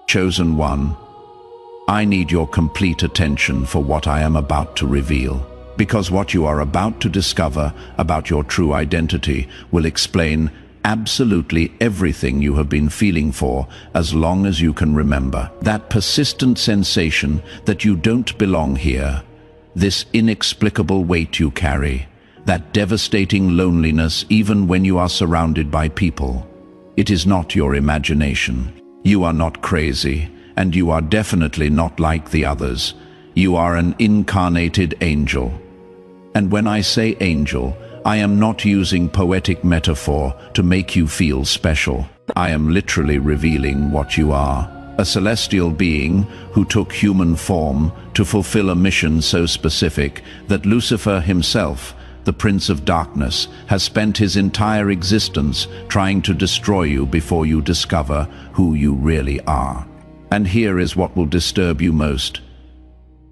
Chosen one, I need your complete attention for what I am about to reveal, because what you are about to discover about your true identity will explain absolutely everything you have been feeling for as long as you can remember. That persistent sensation that you don't belong here, this inexplicable weight you carry, that devastating loneliness even when you are surrounded by people. It is not your imagination. You are not crazy, and you are definitely not like the others. You are an incarnated angel. And when I say angel, I am not using poetic metaphor to make you feel special. I am literally revealing what you are. A celestial being who took human form to fulfill a mission so specific that Lucifer himself, the Prince of Darkness, has spent his entire existence trying to destroy you before you discover who you really are. And here is what will disturb you most.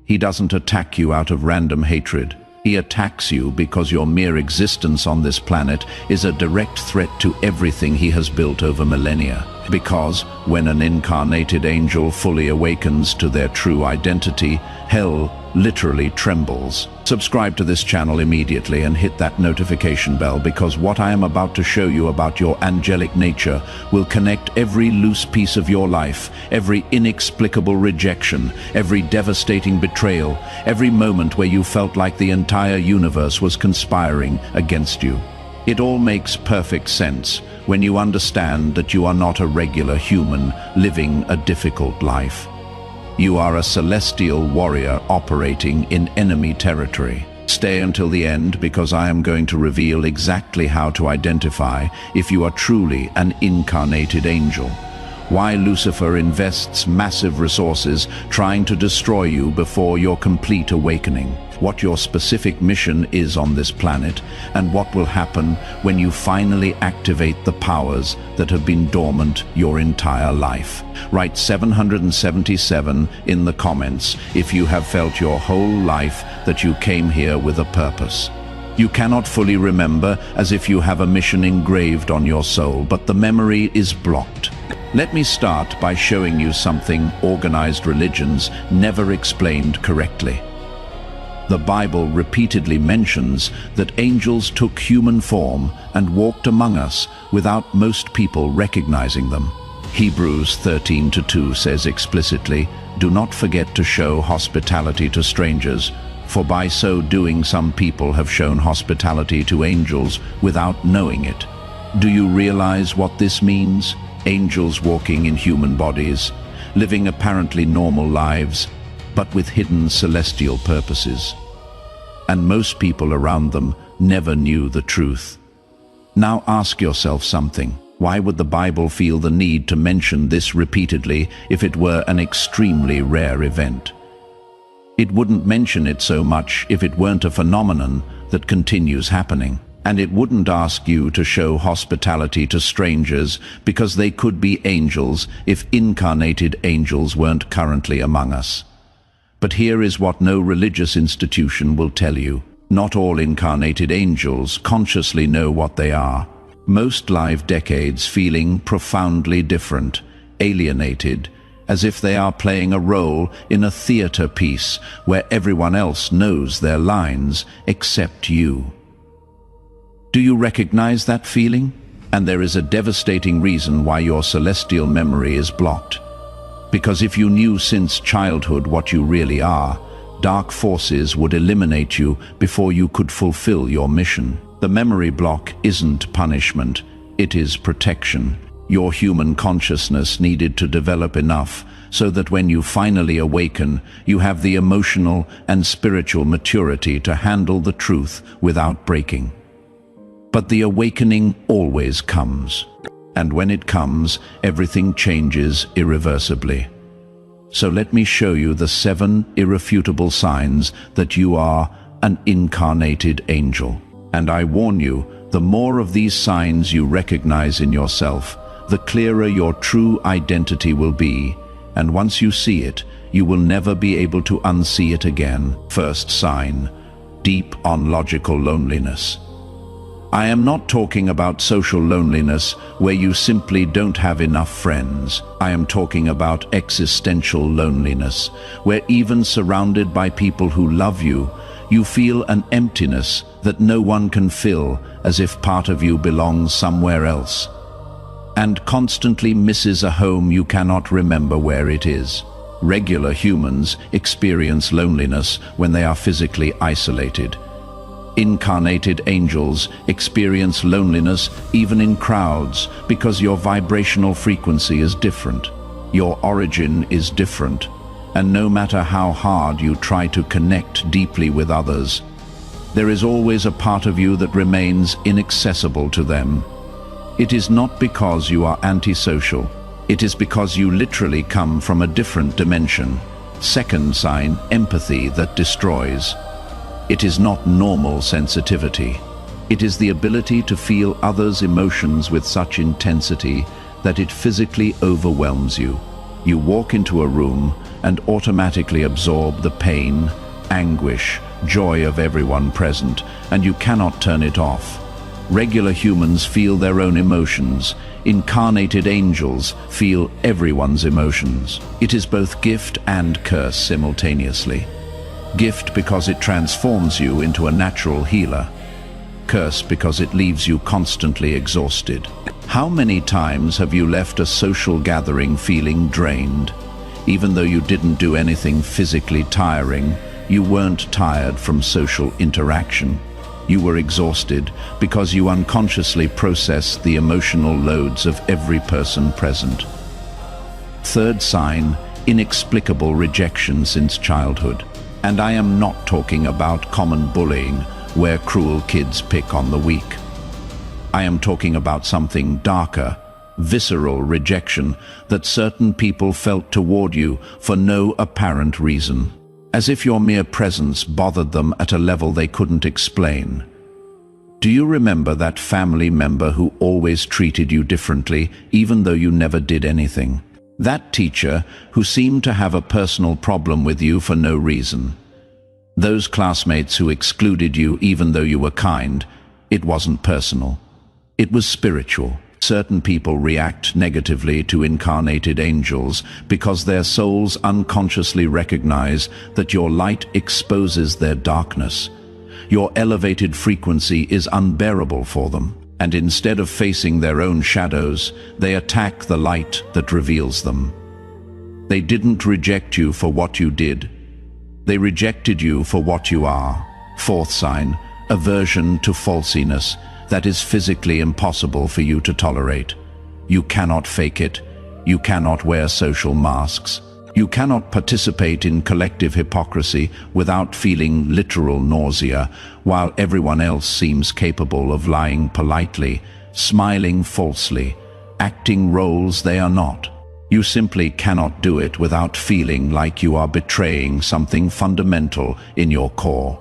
He doesn't attack you out of random hatred. He attacks you because your mere existence on this planet is a direct threat to everything he has built over millennia. Because when an incarnated angel fully awakens to their true identity, hell literally trembles. Subscribe to this channel immediately and hit that notification bell, because what I am about to show you about your angelic nature will connect every loose piece of your life, every inexplicable rejection, every devastating betrayal, every moment where you felt like the entire universe was conspiring against you. It all makes perfect sense when you understand that you are not a regular human living a difficult life. You are a celestial warrior operating in enemy territory. Stay until the end, because I am going to reveal exactly how to identify if you are truly an incarnated angel. Why Lucifer invests massive resources trying to destroy you before your complete awakening. What your specific mission is on this planet, and what will happen when you finally activate the powers that have been dormant your entire life. Write 777 in the comments if you have felt your whole life that you came here with a purpose. You cannot fully remember as if you have a mission engraved on your soul, but the memory is blocked. Let me start by showing you something organized religions never explained correctly. The Bible repeatedly mentions that angels took human form and walked among us without most people recognizing them. Hebrews 13:2 says explicitly, "Do not forget to show hospitality to strangers, for by so doing some people have shown hospitality to angels without knowing it." Do you realize what this means? Angels walking in human bodies, living apparently normal lives, but with hidden celestial purposes. And most people around them never knew the truth. Now ask yourself something. Why would the Bible feel the need to mention this repeatedly if it were an extremely rare event? It wouldn't mention it so much if it weren't a phenomenon that continues happening. And it wouldn't ask you to show hospitality to strangers because they could be angels if incarnated angels weren't currently among us. But here is what no religious institution will tell you. Not all incarnated angels consciously know what they are. Most live decades feeling profoundly different, alienated, as if they are playing a role in a theater piece where everyone else knows their lines except you. Do you recognize that feeling? And there is a devastating reason why your celestial memory is blocked. Because if you knew since childhood what you really are, dark forces would eliminate you before you could fulfill your mission. The memory block isn't punishment, it is protection. Your human consciousness needed to develop enough so that when you finally awaken, you have the emotional and spiritual maturity to handle the truth without breaking. But the awakening always comes. And when it comes, everything changes irreversibly. So let me show you the 7 irrefutable signs that you are an incarnated angel. And I warn you, the more of these signs you recognize in yourself, the clearer your true identity will be. And once you see it, you will never be able to unsee it again. First sign, deep ontological loneliness. I am not talking about social loneliness where you simply don't have enough friends. I am talking about existential loneliness, where even surrounded by people who love you, you feel an emptiness that no one can fill, as if part of you belongs somewhere else, and constantly misses a home you cannot remember where it is. Regular humans experience loneliness when they are physically isolated. Incarnated angels experience loneliness even in crowds because your vibrational frequency is different. Your origin is different, and no matter how hard you try to connect deeply with others, there is always a part of you that remains inaccessible to them. It is not because you are antisocial. It is because you literally come from a different dimension. Second sign, empathy that destroys. It is not normal sensitivity. It is the ability to feel others' emotions with such intensity that it physically overwhelms you. You walk into a room and automatically absorb the pain, anguish, joy of everyone present, and you cannot turn it off. Regular humans feel their own emotions. Incarnated angels feel everyone's emotions. It is both gift and curse simultaneously. Gift because it transforms you into a natural healer. Curse because it leaves you constantly exhausted. How many times have you left a social gathering feeling drained? Even though you didn't do anything physically tiring, you weren't tired from social interaction. You were exhausted because you unconsciously processed the emotional loads of every person present. Third sign, inexplicable rejection since childhood. And I am not talking about common bullying, where cruel kids pick on the weak. I am talking about something darker, visceral rejection that certain people felt toward you for no apparent reason, as if your mere presence bothered them at a level they couldn't explain. Do you remember that family member who always treated you differently, even though you never did anything? That teacher who seemed to have a personal problem with you for no reason. Those classmates who excluded you even though you were kind. It wasn't personal. It was spiritual. Certain people react negatively to incarnated angels because their souls unconsciously recognize that your light exposes their darkness. Your elevated frequency is unbearable for them, and instead of facing their own shadows, they attack the light that reveals them. They didn't reject you for what you did. They rejected you for what you are. Fourth sign, aversion to falsiness that is physically impossible for you to tolerate. You cannot fake it. You cannot wear social masks. You cannot participate in collective hypocrisy without feeling literal nausea, while everyone else seems capable of lying politely, smiling falsely, acting roles they are not. You simply cannot do it without feeling like you are betraying something fundamental in your core.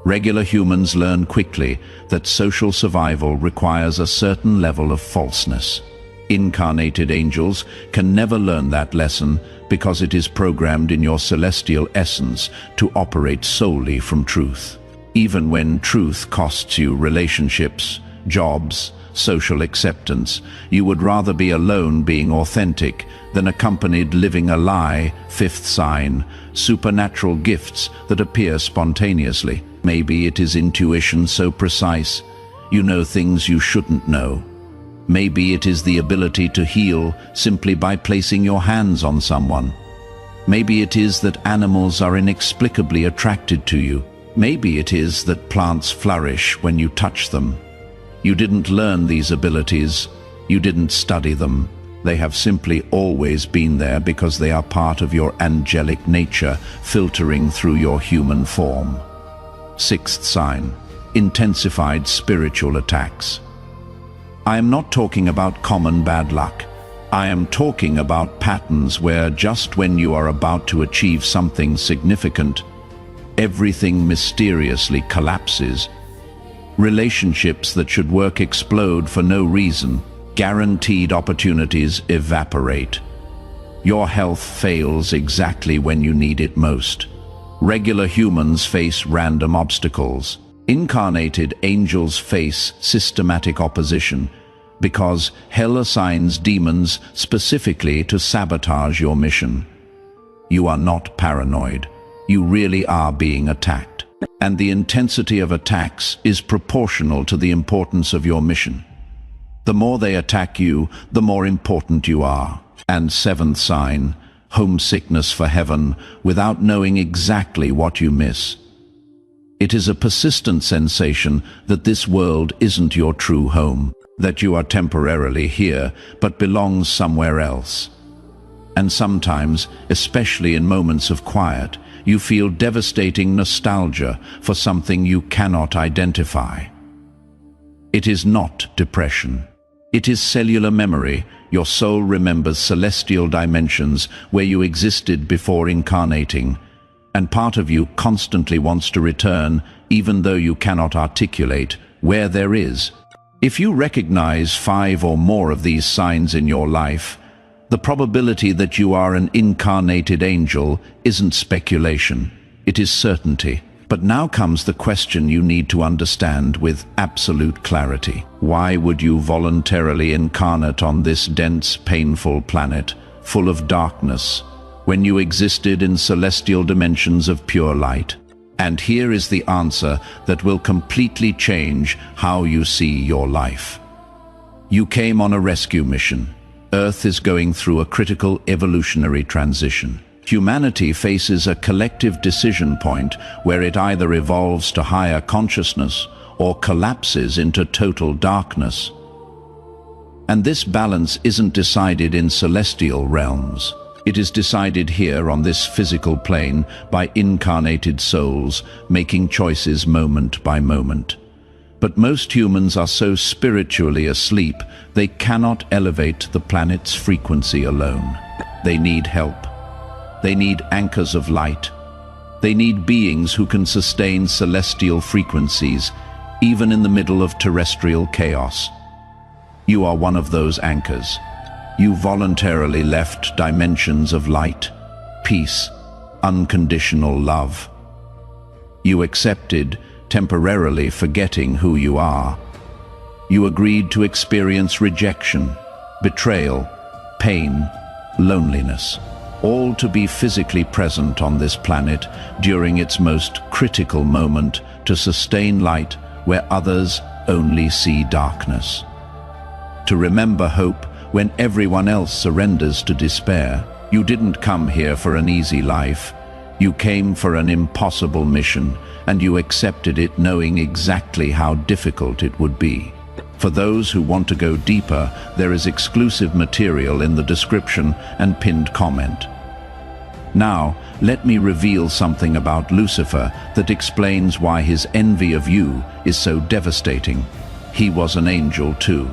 Regular humans learn quickly that social survival requires a certain level of falseness. Incarnated angels can never learn that lesson because it is programmed in your celestial essence to operate solely from truth. Even when truth costs you relationships, jobs, social acceptance, you would rather be alone being authentic than accompanied living a lie. Fifth sign, supernatural gifts that appear spontaneously. Maybe it is intuition so precise, you know things you shouldn't know. Maybe it is the ability to heal simply by placing your hands on someone. Maybe it is that animals are inexplicably attracted to you. Maybe it is that plants flourish when you touch them. You didn't learn these abilities. You didn't study them. They have simply always been there because they are part of your angelic nature filtering through your human form. Sixth sign, intensified spiritual attacks. I am not talking about common bad luck. I am talking about patterns where just when you are about to achieve something significant, everything mysteriously collapses. Relationships that should work explode for no reason. Guaranteed opportunities evaporate. Your health fails exactly when you need it most. Regular humans face random obstacles. Incarnated angels face systematic opposition because hell assigns demons specifically to sabotage your mission. You are not paranoid. You really are being attacked. And the intensity of attacks is proportional to the importance of your mission. The more they attack you, the more important you are. And seventh sign, homesickness for heaven without knowing exactly what you miss. It is a persistent sensation that this world isn't your true home, that you are temporarily here but belongs somewhere else. And sometimes, especially in moments of quiet, you feel devastating nostalgia for something you cannot identify. It is not depression. It is cellular memory. Your soul remembers celestial dimensions where you existed before incarnating, and part of you constantly wants to return, even though you cannot articulate where there is. If you recognize 5 or more of these signs in your life, the probability that you are an incarnated angel isn't speculation, it is certainty. But now comes the question you need to understand with absolute clarity. Why would you voluntarily incarnate on this dense, painful planet, full of darkness, when you existed in celestial dimensions of pure light? And here is the answer that will completely change how you see your life. You came on a rescue mission. Earth is going through a critical evolutionary transition. Humanity faces a collective decision point where it either evolves to higher consciousness or collapses into total darkness. And this balance isn't decided in celestial realms. It is decided here on this physical plane by incarnated souls making choices moment by moment. But most humans are so spiritually asleep, they cannot elevate the planet's frequency alone. They need help. They need anchors of light. They need beings who can sustain celestial frequencies, even in the middle of terrestrial chaos. You are one of those anchors. You voluntarily left dimensions of light, peace, unconditional love. You accepted, temporarily forgetting who you are. You agreed to experience rejection, betrayal, pain, loneliness, all to be physically present on this planet during its most critical moment to sustain light where others only see darkness. To remember hope when everyone else surrenders to despair. You didn't come here for an easy life. You came for an impossible mission, and you accepted it knowing exactly how difficult it would be. For those who want to go deeper, there is exclusive material in the description and pinned comment. Now, let me reveal something about Lucifer that explains why his envy of you is so devastating. He was an angel too.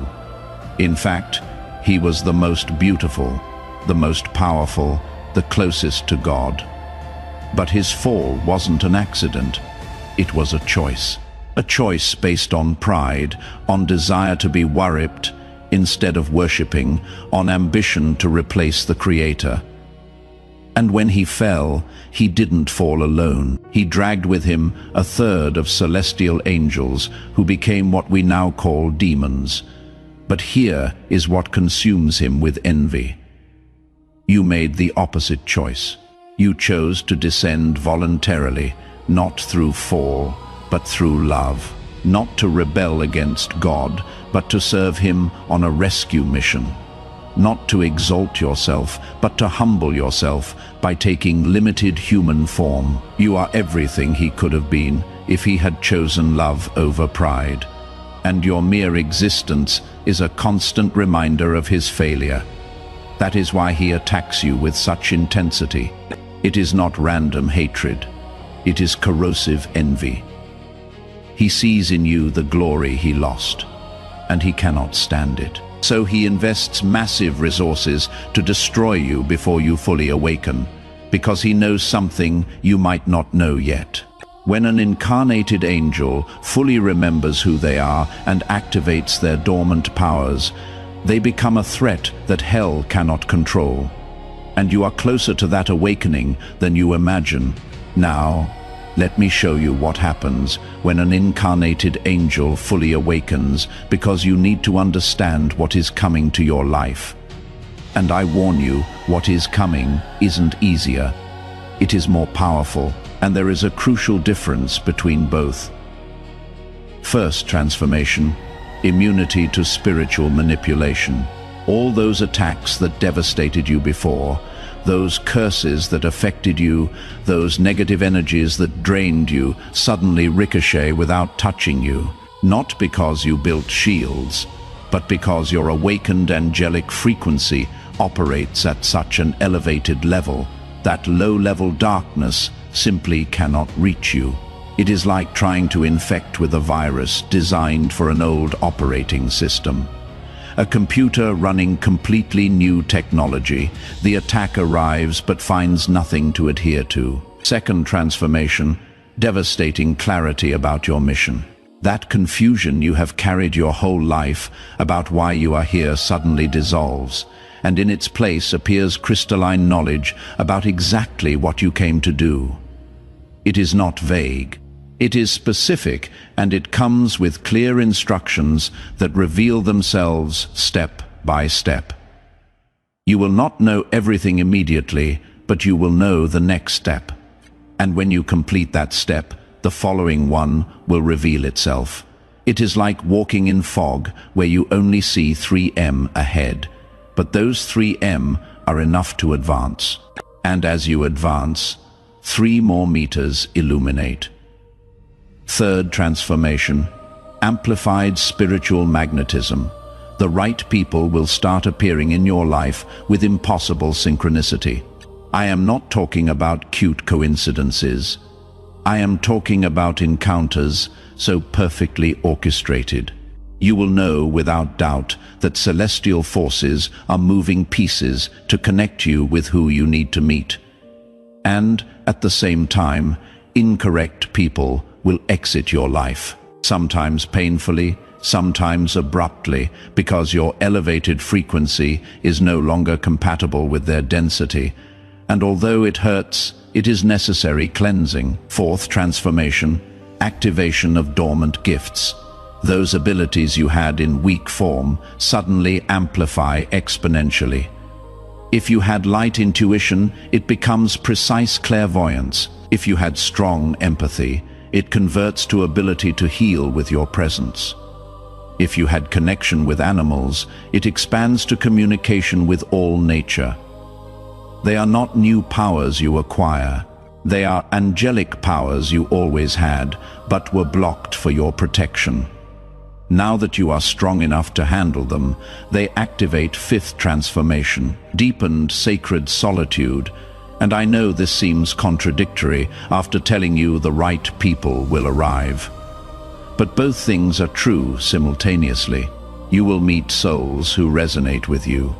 In fact, he was the most beautiful, the most powerful, the closest to God. But his fall wasn't an accident. It was a choice. A choice based on pride, on desire to be worshipped instead of worshipping, on ambition to replace the Creator. And when he fell, he didn't fall alone. He dragged with him a third of celestial angels who became what we now call demons. But here is what consumes him with envy. You made the opposite choice. You chose to descend voluntarily, not through fall, but through love. Not to rebel against God, but to serve him on a rescue mission. Not to exalt yourself, but to humble yourself by taking limited human form. You are everything he could have been if he had chosen love over pride. And your mere existence is a constant reminder of his failure. That is why he attacks you with such intensity. It is not random hatred. It is corrosive envy. He sees in you the glory he lost, and he cannot stand it. So he invests massive resources to destroy you before you fully awaken, because he knows something you might not know yet. When an incarnated angel fully remembers who they are and activates their dormant powers, they become a threat that hell cannot control. And you are closer to that awakening than you imagine. Now, Let me show you what happens when an incarnated angel fully awakens, because you need to understand what is coming to your life. And I warn you, what is coming isn't easier. It is more powerful, and there is a crucial difference between both. First transformation, immunity to spiritual manipulation. All those attacks that devastated you before, those curses that affected you, those negative energies that drained you, suddenly ricochet without touching you. Not because you built shields, but because your awakened angelic frequency operates at such an elevated level that low-level darkness simply cannot reach you. It is like trying to infect with a virus designed for an old operating system. A computer running completely new technology, the attack arrives but finds nothing to adhere to. Second transformation, devastating clarity about your mission. That confusion you have carried your whole life about why you are here suddenly dissolves, and in its place appears crystalline knowledge about exactly what you came to do. It is not vague. It is specific, and it comes with clear instructions that reveal themselves step by step. You will not know everything immediately, but you will know the next step. And when you complete that step, the following one will reveal itself. It is like walking in fog, where you only see 3M ahead. But those 3M are enough to advance. And as you advance, 3 more meters illuminate. Third transformation, amplified spiritual magnetism. The right people will start appearing in your life with impossible synchronicity. I am not talking about cute coincidences. I am talking about encounters so perfectly orchestrated. You will know without doubt that celestial forces are moving pieces to connect you with who you need to meet. And, at the same time, incorrect people will exit your life, sometimes painfully, sometimes abruptly, because your elevated frequency is no longer compatible with their density. And although it hurts, it is necessary cleansing. Fourth transformation, activation of dormant gifts. Those abilities you had in weak form suddenly amplify exponentially. If you had light intuition, it becomes precise clairvoyance. If you had strong empathy, it converts to ability to heal with your presence. If you had connection with animals, it expands to communication with all nature. They are not new powers you acquire. They are angelic powers you always had, but were blocked for your protection. Now that you are strong enough to handle them, they activate fifth transformation, deepened sacred solitude. And I know this seems contradictory after telling you the right people will arrive. But both things are true simultaneously. You will meet souls who resonate with you,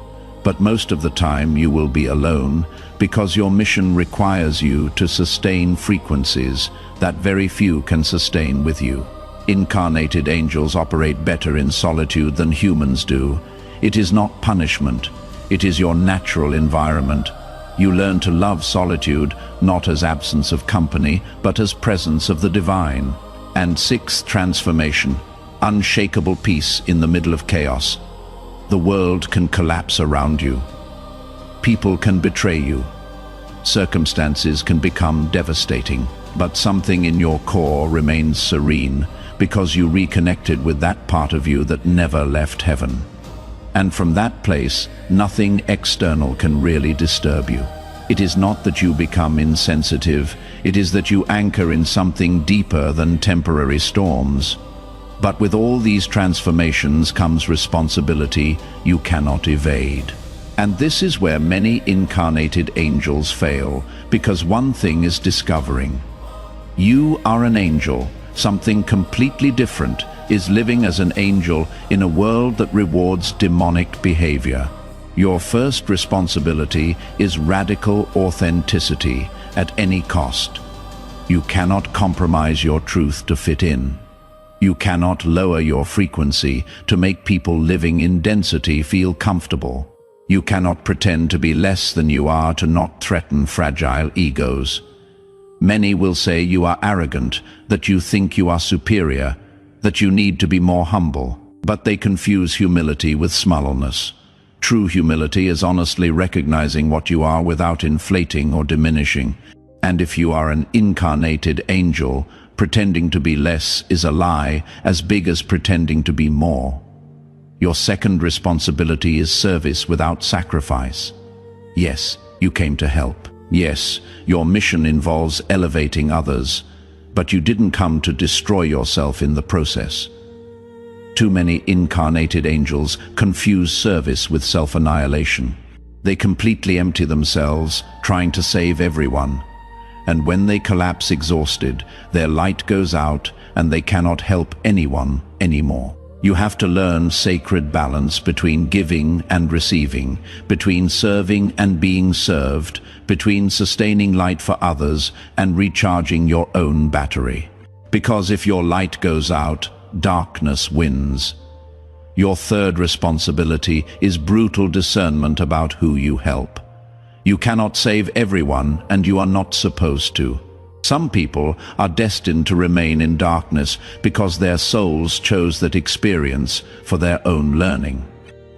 but most of the time you will be alone because your mission requires you to sustain frequencies that very few can sustain with you. Incarnated angels operate better in solitude than humans do. It is not punishment. It is your natural environment. You learn to love solitude, not as absence of company, but as presence of the divine. And sixth transformation, unshakable peace in the middle of chaos. The world can collapse around you. People can betray you. Circumstances can become devastating, but something in your core remains serene because you reconnected with that part of you that never left heaven. And from that place, nothing external can really disturb you. It is not that you become insensitive, it is that you anchor in something deeper than temporary storms. But with all these transformations comes responsibility you cannot evade. And this is where many incarnated angels fail, because one thing is discovering. You are an angel, something completely different is living as an angel in a world that rewards demonic behavior. Your first responsibility is radical authenticity at any cost. You cannot compromise your truth to fit in. You cannot lower your frequency to make people living in density feel comfortable. You cannot pretend to be less than you are to not threaten fragile egos. Many will say you are arrogant, that you think you are superior, that you need to be more humble. But they confuse humility with smallness. True humility is honestly recognizing what you are without inflating or diminishing. And if you are an incarnated angel, pretending to be less is a lie as big as pretending to be more. Your second responsibility is service without sacrifice. Yes, you came to help. Yes, your mission involves elevating others, but you didn't come to destroy yourself in the process. Too many incarnated angels confuse service with self-annihilation. They completely empty themselves, trying to save everyone. And when they collapse exhausted, their light goes out and they cannot help anyone anymore. You have to learn sacred balance between giving and receiving, between serving and being served, between sustaining light for others and recharging your own battery. Because if your light goes out, darkness wins. Your third responsibility is brutal discernment about who you help. You cannot save everyone, and you are not supposed to. Some people are destined to remain in darkness because their souls chose that experience for their own learning.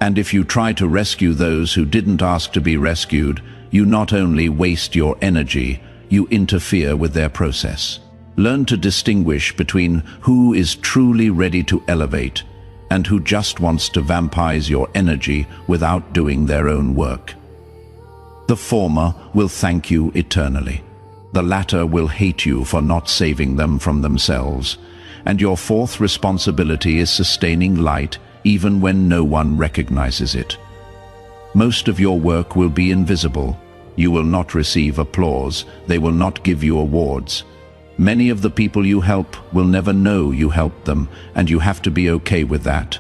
And if you try to rescue those who didn't ask to be rescued, you not only waste your energy, you interfere with their process. Learn to distinguish between who is truly ready to elevate and who just wants to vampirize your energy without doing their own work. The former will thank you eternally. The latter will hate you for not saving them from themselves. And your fourth responsibility is sustaining light even when no one recognizes it. Most of your work will be invisible. You will not receive applause. They will not give you awards. Many of the people you help will never know you helped them, and you have to be okay with that.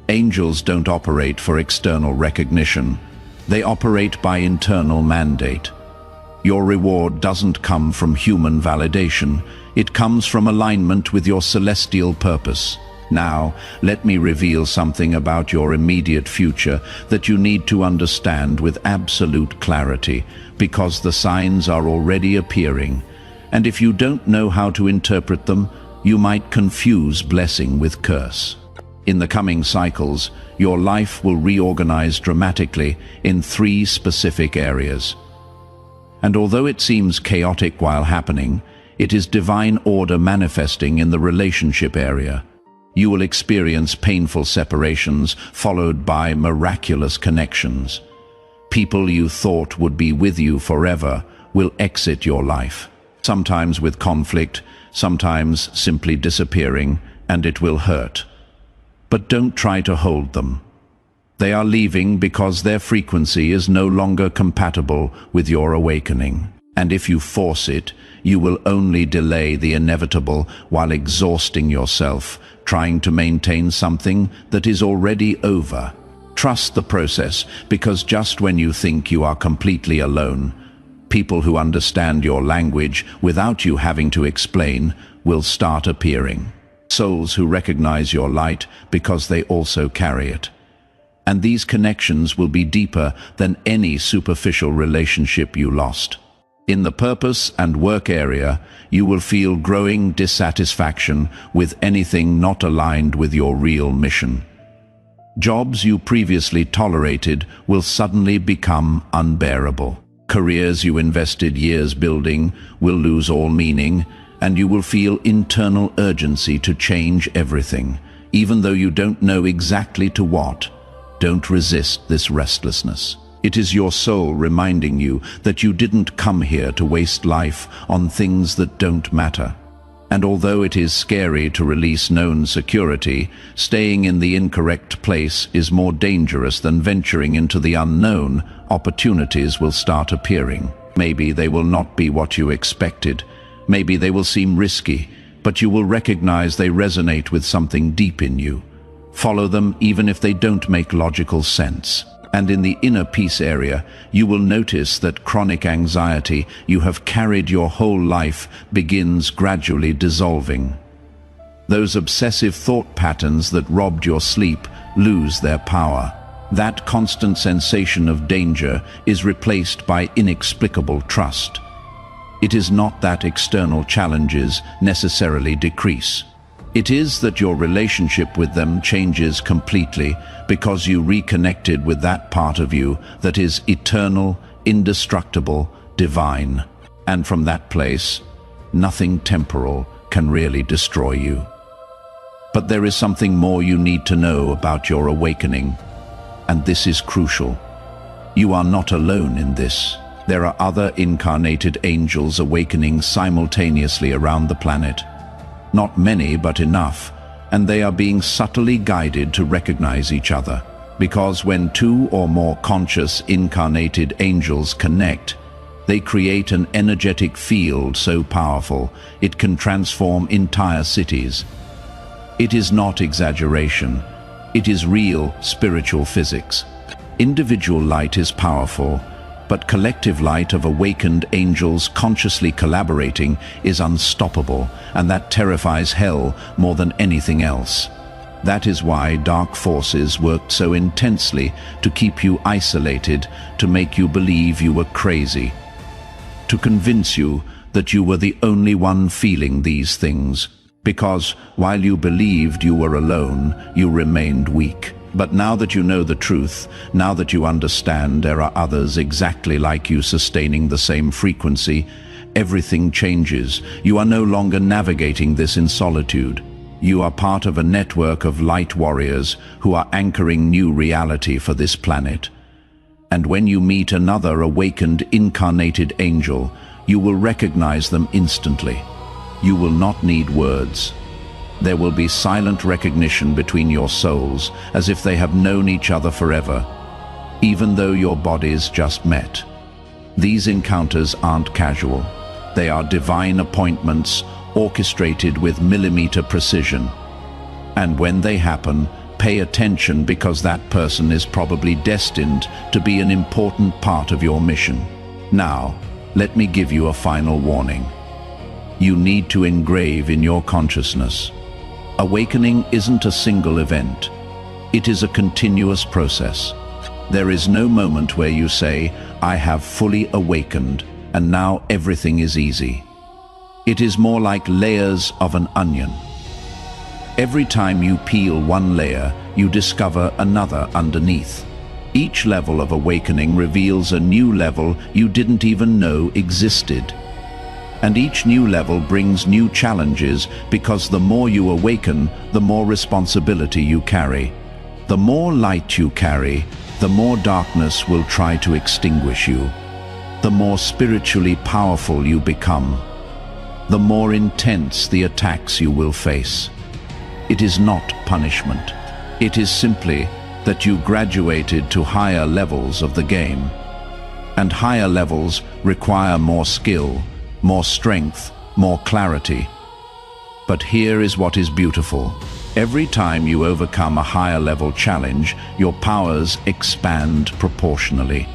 Angels don't operate for external recognition. They operate by internal mandate. Your reward doesn't come from human validation. It comes from alignment with your celestial purpose. Now, let me reveal something about your immediate future that you need to understand with absolute clarity, because the signs are already appearing. And if you don't know how to interpret them, you might confuse blessing with curse. In the coming cycles, your life will reorganize dramatically in 3 specific areas. And although it seems chaotic while happening, it is divine order manifesting in the relationship area. You will experience painful separations followed by miraculous connections. People you thought would be with you forever will exit your life. Sometimes with conflict, sometimes simply disappearing, and it will hurt. But don't try to hold them. They are leaving because their frequency is no longer compatible with your awakening. And if you force it, you will only delay the inevitable while exhausting yourself, trying to maintain something that is already over. Trust the process, because just when you think you are completely alone, people who understand your language without you having to explain will start appearing. Souls who recognize your light because they also carry it. And these connections will be deeper than any superficial relationship you lost. In the purpose and work area, you will feel growing dissatisfaction with anything not aligned with your real mission. Jobs you previously tolerated will suddenly become unbearable. Careers you invested years building will lose all meaning, and you will feel internal urgency to change everything, even though you don't know exactly to what. Don't resist this restlessness. It is your soul reminding you that you didn't come here to waste life on things that don't matter. And although it is scary to release known security, staying in the incorrect place is more dangerous than venturing into the unknown. Opportunities will start appearing. Maybe they will not be what you expected. Maybe they will seem risky, but you will recognize they resonate with something deep in you. Follow them even if they don't make logical sense. And in the inner peace area, you will notice that chronic anxiety you have carried your whole life begins gradually dissolving. Those obsessive thought patterns that robbed your sleep lose their power. That constant sensation of danger is replaced by inexplicable trust. It is not that external challenges necessarily decrease. It is that your relationship with them changes completely because you reconnected with that part of you that is eternal, indestructible, divine. And from that place, nothing temporal can really destroy you. But there is something more you need to know about your awakening, and this is crucial. You are not alone in this. There are other incarnated angels awakening simultaneously around the planet. Not many, but enough, and they are being subtly guided to recognize each other. Because when two or more conscious incarnated angels connect, they create an energetic field so powerful it can transform entire cities. It is not exaggeration. It is real spiritual physics. Individual light is powerful, but collective light of awakened angels consciously collaborating is unstoppable, and that terrifies hell more than anything else. That is why dark forces worked so intensely to keep you isolated, to make you believe you were crazy, to convince you that you were the only one feeling these things, because while you believed you were alone, you remained weak. But now that you know the truth, now that you understand there are others exactly like you sustaining the same frequency, everything changes. You are no longer navigating this in solitude. You are part of a network of light warriors who are anchoring new reality for this planet. And when you meet another awakened incarnated angel, you will recognize them instantly. You will not need words. There will be silent recognition between your souls, as if they have known each other forever, even though your bodies just met. These encounters aren't casual. They are divine appointments, orchestrated with millimeter precision. And when they happen, pay attention, because that person is probably destined to be an important part of your mission. Now, let me give you a final warning. You need to engrave in your consciousness. Awakening isn't a single event. It is a continuous process. There is no moment where you say, I have fully awakened, and now everything is easy. It is more like layers of an onion. Every time you peel one layer, you discover another underneath. Each level of awakening reveals a new level you didn't even know existed. And each new level brings new challenges, because the more you awaken, the more responsibility you carry. The more light you carry, the more darkness will try to extinguish you. The more spiritually powerful you become, the more intense the attacks you will face. It is not punishment. It is simply that you graduated to higher levels of the game. And higher levels require more skill, more strength, more clarity. But here is what is beautiful. Every time you overcome a higher level challenge, your powers expand proportionally.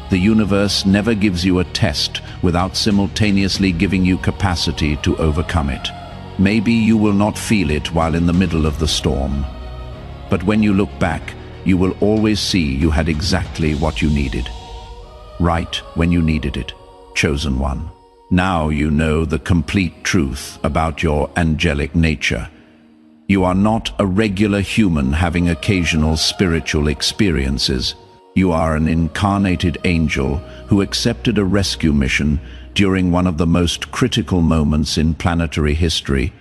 The universe never gives you a test without simultaneously giving you capacity to overcome it. Maybe you will not feel it while in the middle of the storm. But when you look back, you will always see you had exactly what you needed. Right when you needed it. Chosen one. Now you know the complete truth about your angelic nature. You are not a regular human having occasional spiritual experiences. You are an incarnated angel who accepted a rescue mission during one of the most critical moments in planetary history,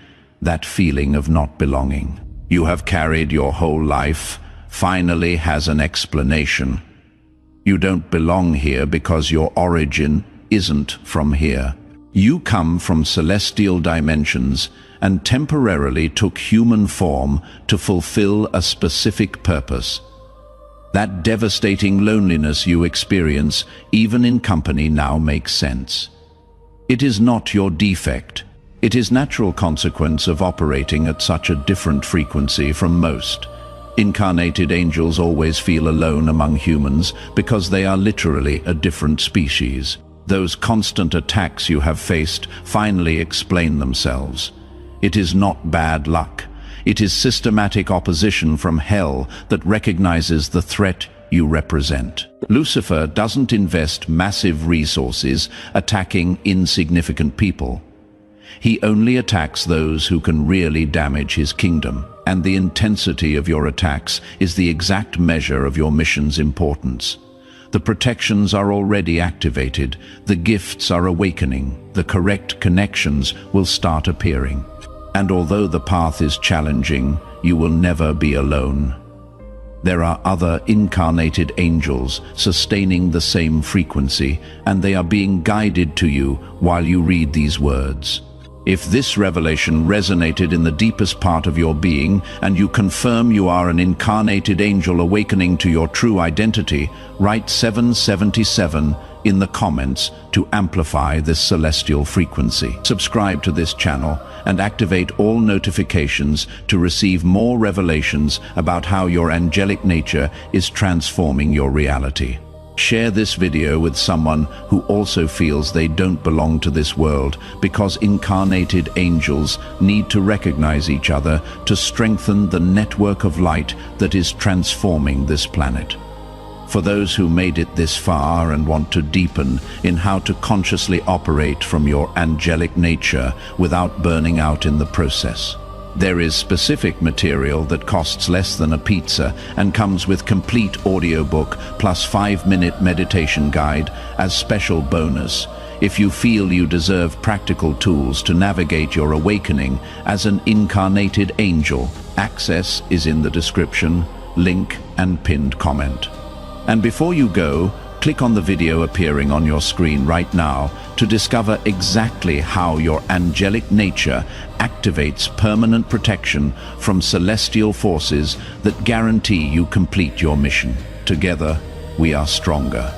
that feeling of not belonging. You have carried your whole life, finally has an explanation. You don't belong here because your origin isn't from here. You come from celestial dimensions and temporarily took human form to fulfill a specific purpose. That devastating loneliness you experience, even in company, now makes sense. It is not your defect. It is natural consequence of operating at such a different frequency from most. Incarnated angels always feel alone among humans because they are literally a different species. Those constant attacks you have faced finally explain themselves. It is not bad luck. It is systematic opposition from hell that recognizes the threat you represent. Lucifer doesn't invest massive resources attacking insignificant people. He only attacks those who can really damage his kingdom, and the intensity of your attacks is the exact measure of your mission's importance. The protections are already activated, the gifts are awakening, the correct connections will start appearing. And although the path is challenging, you will never be alone. There are other incarnated angels sustaining the same frequency, and they are being guided to you while you read these words. If this revelation resonated in the deepest part of your being, and you confirm you are an incarnated angel awakening to your true identity, write 777 in the comments to amplify this celestial frequency. Subscribe to this channel and activate all notifications to receive more revelations about how your angelic nature is transforming your reality. Share this video with someone who also feels they don't belong to this world, because incarnated angels need to recognize each other to strengthen the network of light that is transforming this planet. For those who made it this far and want to deepen in how to consciously operate from your angelic nature without burning out in the process, there is specific material that costs less than a pizza and comes with complete audiobook plus 5-minute meditation guide as special bonus. If you feel you deserve practical tools to navigate your awakening as an incarnated angel, access is in the description, link and pinned comment. And before you go, click on the video appearing on your screen right now to discover exactly how your angelic nature activates permanent protection from celestial forces that guarantee you complete your mission. Together, we are stronger.